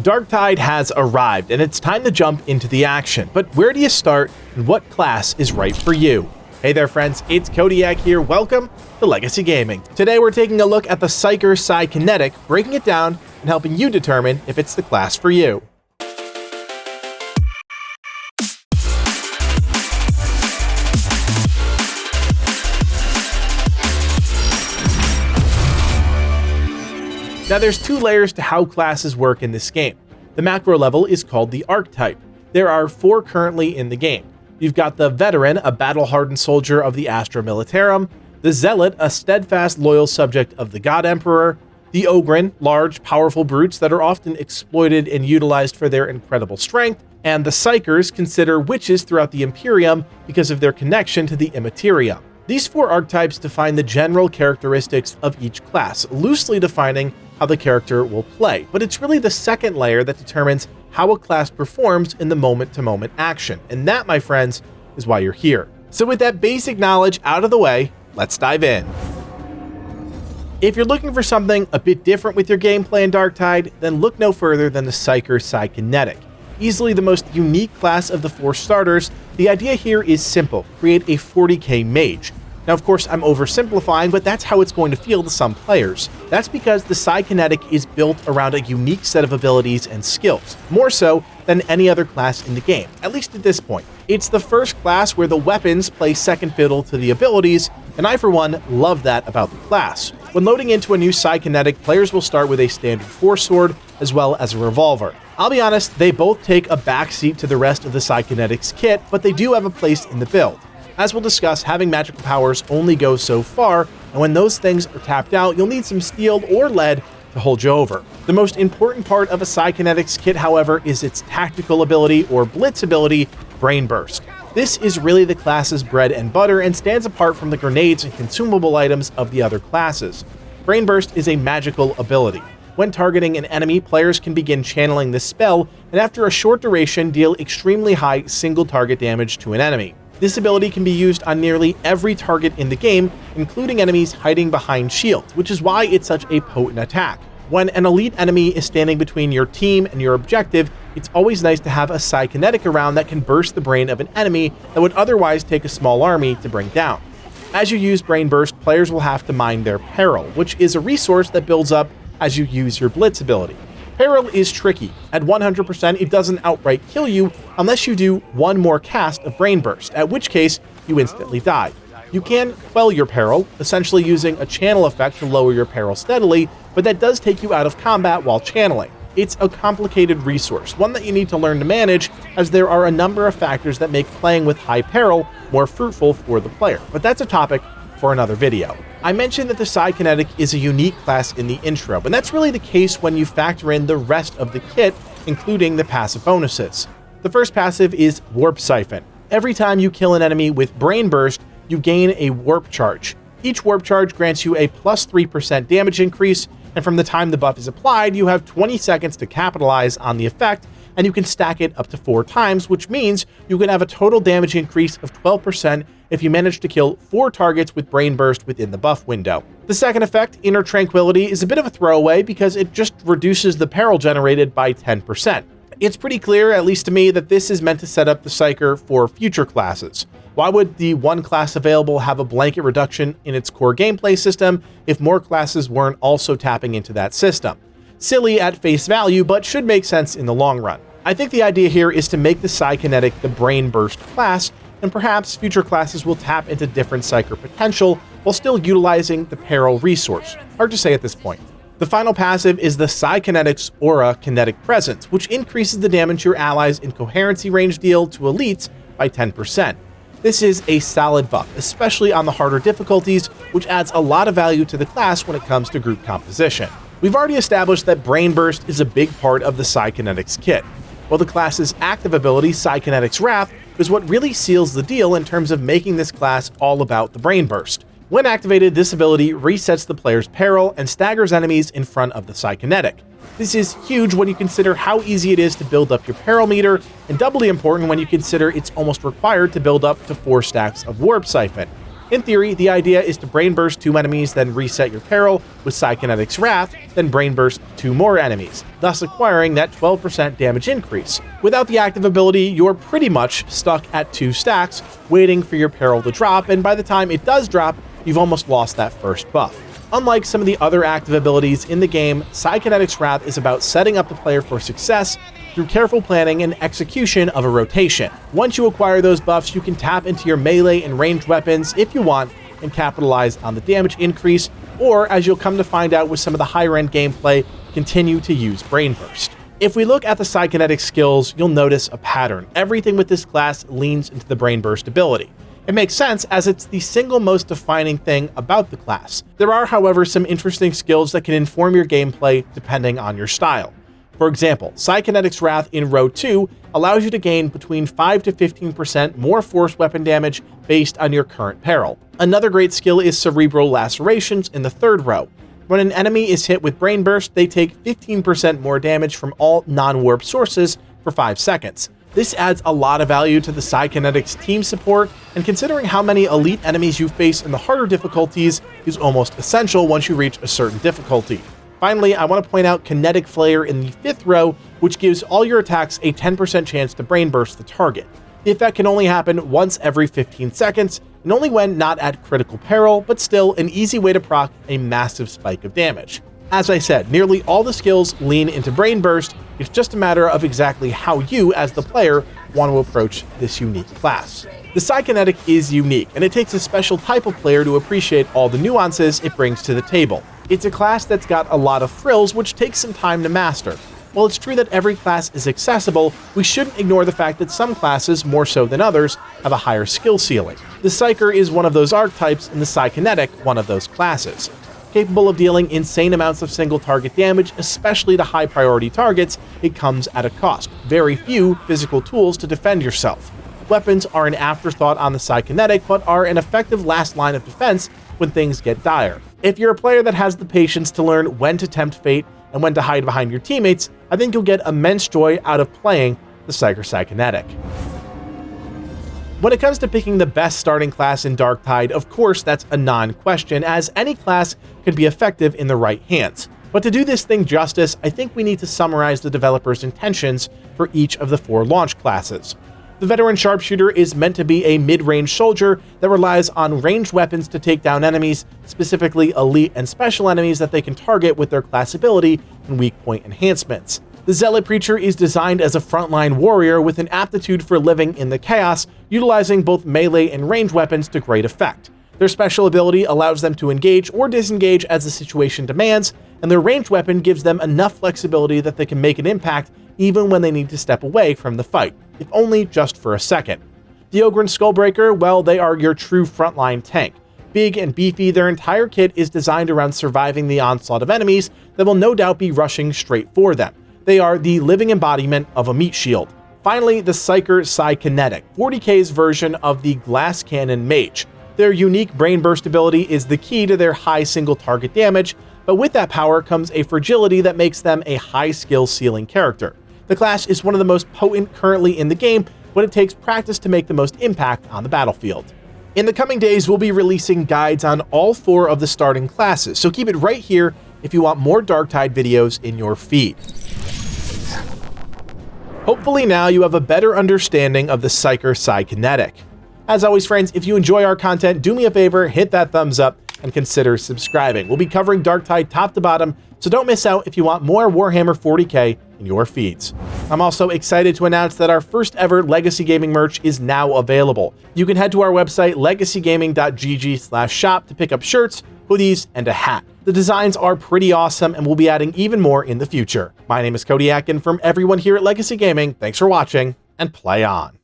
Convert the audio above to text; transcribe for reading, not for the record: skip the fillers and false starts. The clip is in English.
Darktide has arrived, and it's time to jump into the action. But where do you start, and what class is right for you? Hey there friends, it's Codiak here, welcome to Legacy Gaming. Today we're taking a look at the Psyker Psykinetic, breaking it down and helping you determine if it's the class for you. Now there's two layers to how classes work in this game. The macro level is called the archetype. There are 4 currently in the game. You've got the Veteran, a battle-hardened soldier of the Astra Militarum, the Zealot, a steadfast, loyal subject of the God Emperor, the Ogren, large, powerful brutes that are often exploited and utilized for their incredible strength, and the Psykers, consider witches throughout the Imperium because of their connection to the Immaterium. These 4 archetypes define the general characteristics of each class, loosely defining how the character will play, but it's really the second layer that determines how a class performs in the moment-to-moment action, and that, my friends, is why you're here. So with that basic knowledge out of the way, let's dive in. If you're looking for something a bit different with your gameplay in Darktide, then look no further than the Psyker Psykinetic. Easily the most unique class of the 4 starters, the idea here is simple: create a 40k mage. Now, of course, I'm oversimplifying, but that's how it's going to feel to some players. That's because the Psykinetic is built around a unique set of abilities and skills, more so than any other class in the game, at least at this point. It's the first class where the weapons play second fiddle to the abilities, and I, for one, love that about the class. When loading into a new Psykinetic, players will start with a standard 4-sword, as well as a revolver. I'll be honest, they both take a backseat to the rest of the Psykinetic's kit, but they do have a place in the build. As we'll discuss, having magical powers only goes so far, and when those things are tapped out, you'll need some steel or lead to hold you over. The most important part of a Psykinetic's kit, however, is its tactical ability, or blitz ability, Brain Burst. This is really the class's bread and butter and stands apart from the grenades and consumable items of the other classes. Brain Burst is a magical ability. When targeting an enemy, players can begin channeling this spell, and after a short duration, deal extremely high single target damage to an enemy. This ability can be used on nearly every target in the game, including enemies hiding behind shields, which is why it's such a potent attack. When an elite enemy is standing between your team and your objective, it's always nice to have a Psykinetic around that can burst the brain of an enemy that would otherwise take a small army to bring down. As you use Brain Burst, players will have to mine their peril, which is a resource that builds up as you use your blitz ability. Peril is tricky. At 100%, it doesn't outright kill you unless you do one more cast of Brain Burst, at which case you instantly die. You can quell your peril, essentially using a channel effect to lower your peril steadily, but that does take you out of combat while channeling. It's a complicated resource, one that you need to learn to manage, as there are a number of factors that make playing with high peril more fruitful for the player, but that's a topic for another video. I mentioned that the Psykinetic is a unique class in the intro, and that's really the case when you factor in the rest of the kit, including the passive bonuses. The first passive is Warp Siphon. Every time you kill an enemy with Brain Burst, you gain a warp charge. Each warp charge grants you a plus 3% damage increase, and from the time the buff is applied, you have 20 seconds to capitalize on the effect, and you can stack it up to 4 times, which means you can have a total damage increase of 12% if you manage to kill 4 targets with Brain Burst within the buff window. The second effect, Inner Tranquility, is a bit of a throwaway because it just reduces the peril generated by 10%. It's pretty clear, at least to me, that this is meant to set up the Psyker for future classes. Why would the one class available have a blanket reduction in its core gameplay system if more classes weren't also tapping into that system? Silly at face value, but should make sense in the long run. I think the idea here is to make the Psykinetic the Brain Burst class, and perhaps future classes will tap into different Psyker potential while still utilizing the peril resource. Hard to say at this point. The final passive is the Psykinetic's Aura Kinetic Presence, which increases the damage your allies in coherency range deal to elites by 10%. This is a solid buff, especially on the harder difficulties, which adds a lot of value to the class when it comes to group composition. We've already established that Brain Burst is a big part of the Psykinetic's kit, while the class's active ability, Psykinetic's Wrath, is what really seals the deal in terms of making this class all about the Brain Burst. When activated, this ability resets the player's peril and staggers enemies in front of the Psykinetic. This is huge when you consider how easy it is to build up your peril meter, and doubly important when you consider it's almost required to build up to 4 stacks of Warp Siphon. In theory, the idea is to brain burst 2 enemies, then reset your peril with Psykinetic's Wrath, then brain burst 2 more enemies, thus acquiring that 12% damage increase. Without the active ability, you're pretty much stuck at 2 stacks, waiting for your peril to drop, and by the time it does drop, you've almost lost that first buff. Unlike some of the other active abilities in the game, Psykinetic's Wrath is about setting up the player for success through careful planning and execution of a rotation. Once you acquire those buffs, you can tap into your melee and ranged weapons if you want and capitalize on the damage increase, or as you'll come to find out with some of the higher end gameplay, continue to use Brain Burst. If we look at the Psykinetic skills, you'll notice a pattern. Everything with this class leans into the Brain Burst ability. It makes sense as it's the single most defining thing about the class. There are, however, some interesting skills that can inform your gameplay depending on your style. For example, Psykinetic's Wrath in row 2 allows you to gain between 5 to 15% more force weapon damage based on your current peril. Another great skill is Cerebral Lacerations in the 3rd row. When an enemy is hit with Brain Burst, they take 15% more damage from all non-warp sources for 5 seconds. This adds a lot of value to the Psykinetic's team support, and considering how many elite enemies you face in the harder difficulties is almost essential once you reach a certain difficulty. Finally, I want to point out Kinetic Flare in the 5th row, which gives all your attacks a 10% chance to brain burst the target. The effect can only happen once every 15 seconds, and only when not at critical peril, but still an easy way to proc a massive spike of damage. As I said, nearly all the skills lean into Brain Burst. It's just a matter of exactly how you, as the player, want to approach this unique class. The Psykinetic is unique, and it takes a special type of player to appreciate all the nuances it brings to the table. It's a class that's got a lot of frills, which takes some time to master. While it's true that every class is accessible, we shouldn't ignore the fact that some classes, more so than others, have a higher skill ceiling. The Psyker is one of those archetypes, and the Psykinetic one of those classes. Capable of dealing insane amounts of single target damage, especially to high priority targets, it comes at a cost. Very few physical tools to defend yourself. Weapons are an afterthought on the Psykinetic, but are an effective last line of defense when things get dire. If you're a player that has the patience to learn when to tempt fate and when to hide behind your teammates, I think you'll get immense joy out of playing the Psyker Psykinetic. When it comes to picking the best starting class in Darktide, of course that's a non-question, as any class can be effective in the right hands. But to do this thing justice, I think we need to summarize the developers' intentions for each of the 4 launch classes. The Veteran Sharpshooter is meant to be a mid-range soldier that relies on ranged weapons to take down enemies, specifically elite and special enemies that they can target with their class ability and weak point enhancements. The Zealot Preacher is designed as a frontline warrior with an aptitude for living in the chaos, utilizing both melee and ranged weapons to great effect. Their special ability allows them to engage or disengage as the situation demands, and their ranged weapon gives them enough flexibility that they can make an impact even when they need to step away from the fight, if only just for a second. The Ogryn Skullbreaker, well, they are your true frontline tank. Big and beefy, their entire kit is designed around surviving the onslaught of enemies that will no doubt be rushing straight for them. They are the living embodiment of a meat shield. Finally, the Psyker Psykinetic, 40k's version of the Glass Cannon Mage. Their unique Brain Burst ability is the key to their high single target damage, but with that power comes a fragility that makes them a high skill ceiling character. The class is one of the most potent currently in the game, but it takes practice to make the most impact on the battlefield. In the coming days, we'll be releasing guides on all 4 of the starting classes, so keep it right here if you want more Darktide videos in your feed. Hopefully now you have a better understanding of the Psyker Psykinetic. As always, friends, if you enjoy our content, do me a favor, hit that thumbs up, and consider subscribing. We'll be covering Darktide top to bottom, so don't miss out if you want more Warhammer 40k in your feeds. I'm also excited to announce that our first ever Legacy Gaming merch is now available. You can head to our website, legacygaming.gg/shop, to pick up shirts, hoodies, and a hat. The designs are pretty awesome, and we'll be adding even more in the future. My name is Codiak, and from everyone here at Legacy Gaming, thanks for watching, and play on.